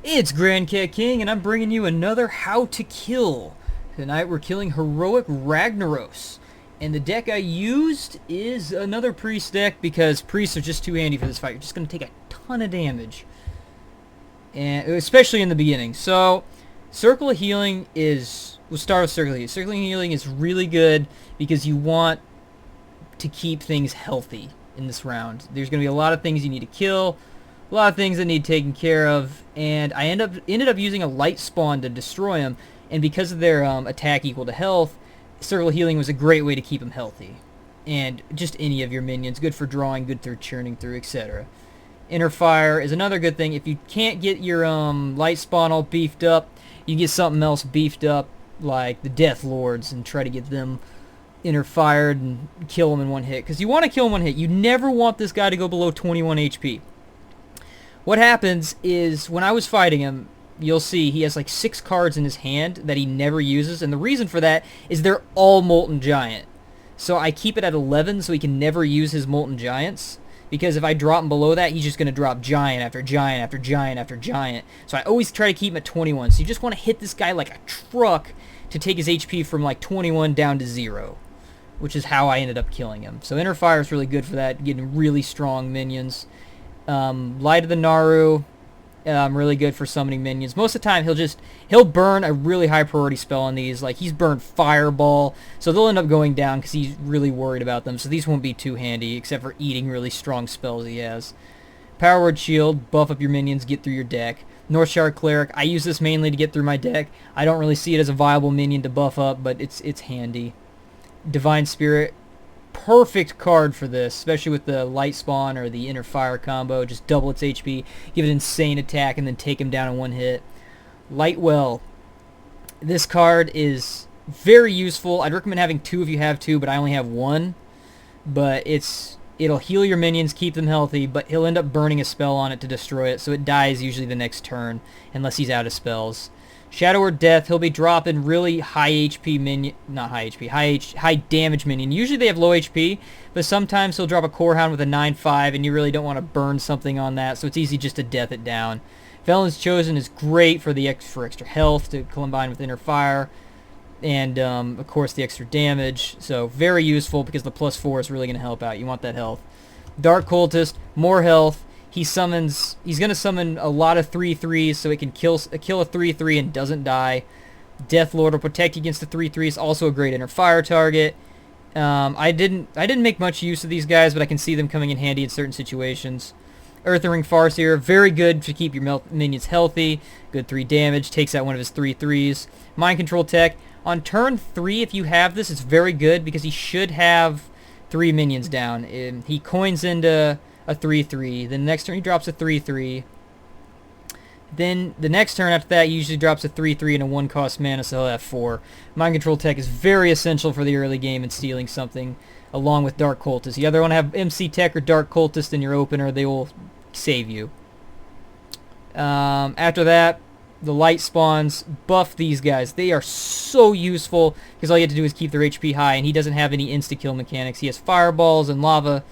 It's Grand Cat King, and I'm bringing you another How to Kill. Tonight we're killing Heroic Ragnoros. And the deck I used is another Priest deck because Priests are just too handy for this fight. You're just going to take a ton of damage. And especially in the beginning. So, Circle of Healing is... We'll start with Circle of Healing. Circle of Healing is really good because you want to keep things healthy in this round. There's going to be a lot of things you need to kill. A lot of things that need taken care of, and I ended up using a light spawn to destroy them, and because of their attack equal to health, Circle of Healing was a great way to keep them healthy. And just any of your minions, good for drawing, good for churning through, etc. Inner Fire is another good thing. If you can't get your light spawn all beefed up, you get something else beefed up, like the Death Lords, and try to get them inner fired and kill them in one hit. Because you want to kill them in one hit. You never want this guy to go below 21 HP. What happens is, when I was fighting him, you'll see he has like 6 cards in his hand that he never uses, and the reason for that is they're all Molten Giant. So I keep it at 11 so he can never use his Molten Giants, because if I drop him below that, he's just going to drop Giant after Giant after Giant after Giant. So I always try to keep him at 21. So you just want to hit this guy like a truck to take his HP from like 21 down to 0, which is how I ended up killing him. So Inner Fire is really good for that, getting really strong minions. Light of the Naru, really good for summoning minions. Most of the time, he'll burn a really high priority spell on these. Like, he's burned Fireball, so they'll end up going down because he's really worried about them. So these won't be too handy, except for eating really strong spells he has. Power Word Shield, buff up your minions, get through your deck. Northshire Cleric, I use this mainly to get through my deck. I don't really see it as a viable minion to buff up, but it's handy. Divine Spirit, perfect card for this, especially with the light spawn or the inner fire combo. Just double its HP, give it insane attack, and then take him down in one hit. Lightwell, this card is very useful. I'd recommend having 2 if you have 2, but I only have 1. But it'll heal your minions, keep them healthy, but he'll end up burning a spell on it to destroy it, so it dies usually the next turn, unless he's out of spells. Shadow or Death, he'll be dropping really high HP minion, not high HP, high damage minion. Usually they have low HP, but sometimes he'll drop a Core Hound with a 9/5, and you really don't want to burn something on that, so it's easy just to death it down. Felon's Chosen is great for for extra health to combine with Inner Fire, and of course the extra damage, so very useful because the +4 is really going to help out. You want that health. Dark Cultist, more health. He's going to summon a lot of 3/3s so it can kill a 3/3 and doesn't die. Death Lord will protect against the 3/3s, also a great inner fire target. I didn't make much use of these guys, but I can see them coming in handy in certain situations. Earthring Farseer, very good to keep your minions healthy. Good 3 damage, takes out one of his 3/3s. Mind Control Tech, on turn 3, if you have this, it's very good because he should have 3 minions down. He coins into a 3/3. Then the next turn he drops a 3/3. Then the next turn after that he usually drops a 3/3 and a 1-cost mana, so he'll have 4. Mind Control Tech is very essential for the early game and stealing something, along with Dark Cultist. You either want to have MC Tech or Dark Cultist in your opener. They will save you. After that, the light spawns, buff these guys. They are so useful because all you have to do is keep their HP high, and he doesn't have any insta-kill mechanics. He has Fireballs and Lava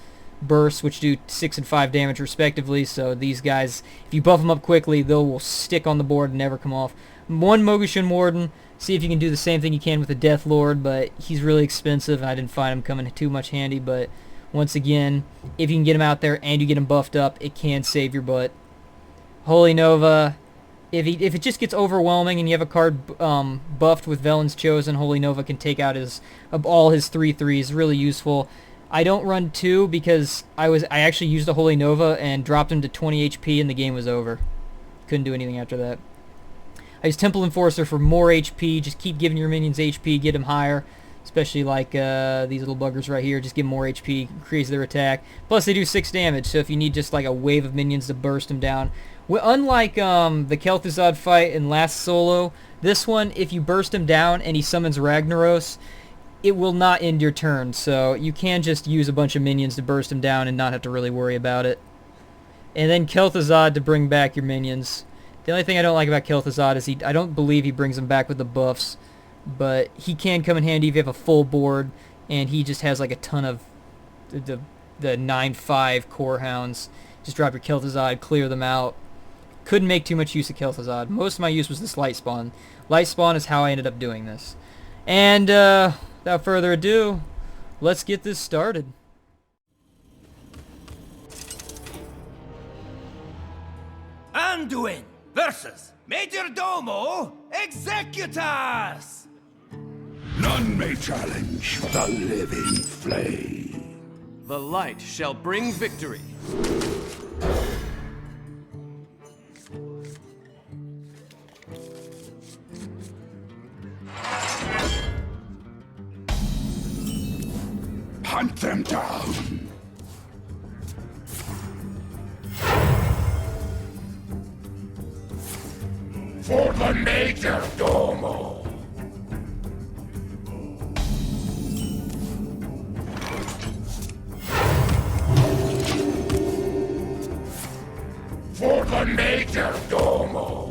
Bursts, which do 6 and 5 damage respectively, so these guys, if you buff them up quickly, they will stick on the board and never come off. 1 Mogushan Warden, see if you can do the same thing you can with the Death Lord, but he's really expensive, and I didn't find him coming too much handy, but once again, if you can get him out there and you get him buffed up, it can save your butt. Holy Nova, if it just gets overwhelming and you have a card buffed with Felon's Chosen, Holy Nova can take out all his 3/3s, really useful. I don't run 2 because I actually used a Holy Nova and dropped him to 20 HP and the game was over. Couldn't do anything after that. I use Temple Enforcer for more HP. Just keep giving your minions HP, get them higher. Especially like these little buggers right here. Just give them more HP, increase their attack. Plus they do 6 damage, so if you need just like a wave of minions to burst them down. Well, unlike the Kel'Thuzad fight in last solo, this one, if you burst him down and he summons Ragnoros, it will not end your turn, so you can just use a bunch of minions to burst him down and not have to really worry about it. And then Kel'Thuzad to bring back your minions. The only thing I don't like about Kel'Thuzad is I don't believe he brings them back with the buffs, but he can come in handy if you have a full board, and he just has like a ton of the 9/5 Core Hounds. Just drop your Kel'Thuzad, clear them out. couldn't make too much use of Kel'Thuzad. Most of my use was this light spawn. Light spawn is how I ended up doing this. And without further ado, let's get this started. Anduin versus Majordomo Executus! None may challenge the living flame. The light shall bring victory. Hunt them down. For the Majordomo. For the Majordomo.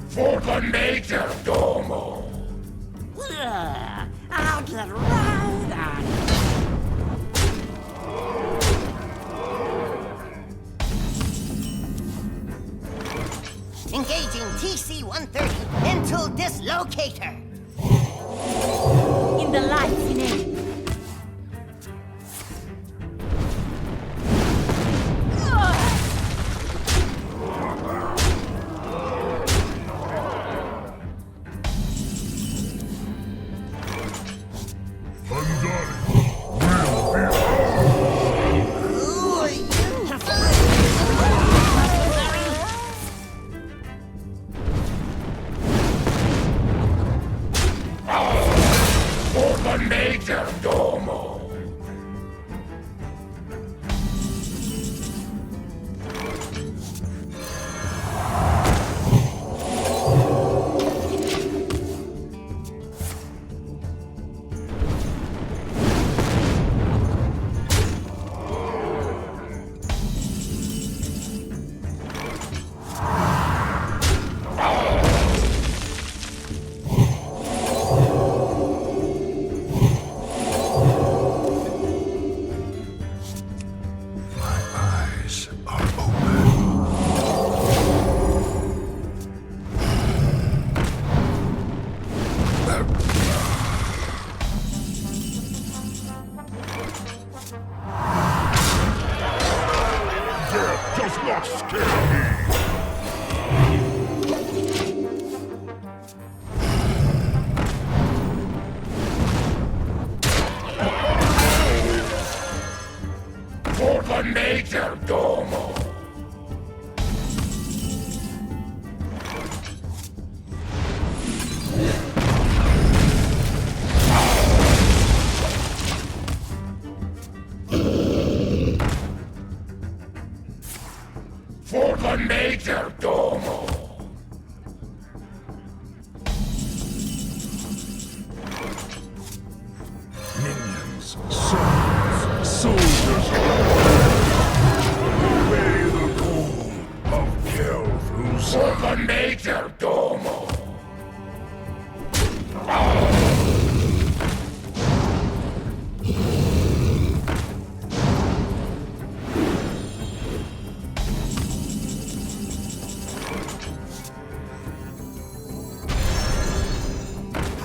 For the Majordomo. I'll get right on it. Engaging TC-130 into dislocator. In the light's name. Majordomo. Does not scare me. For the Majordomo. For the Majordomo. Minions, soldiers, obey the call of Kel'Thuzad. For the Majordomo.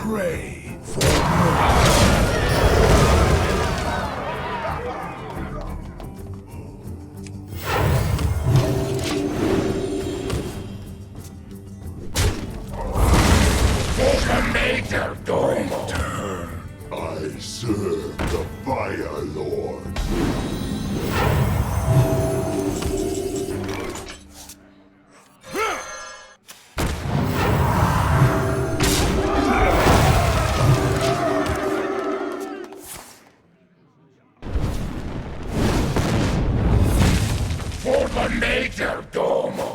Pray for the Majordomo. Return. I serve the Fire Lord. For the Majordomo.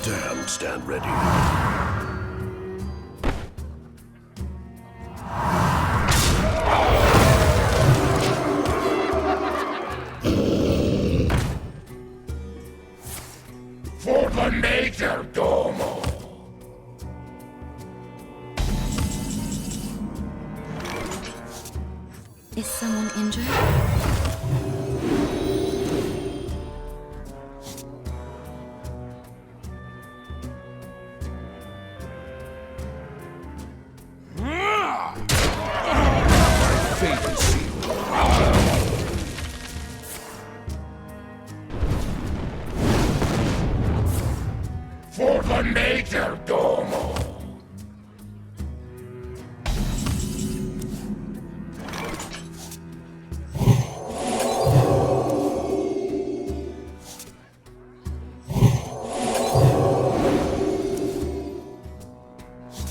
the damned stand ready. For the Major Domo! Is someone injured? Fate is sealed. For the Major Domo!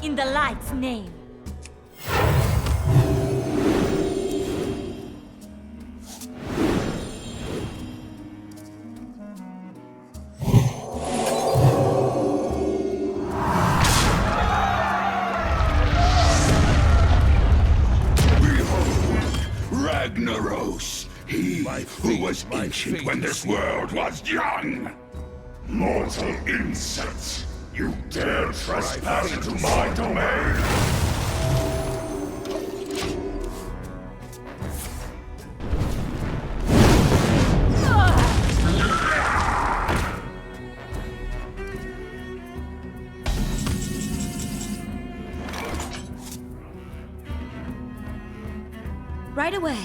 In the light's name. Behold, Ragnoros, he who was ancient when this world was young. Mortal insects, you dare trespass into my domain? Right away.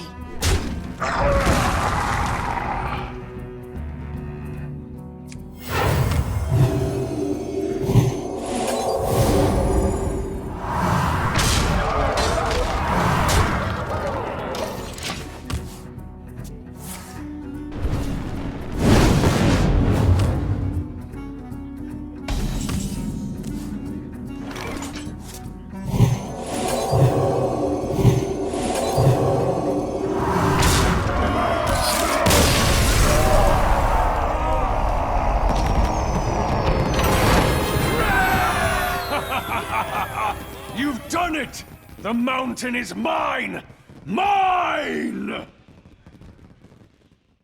You've done it! The mountain is mine! Mine!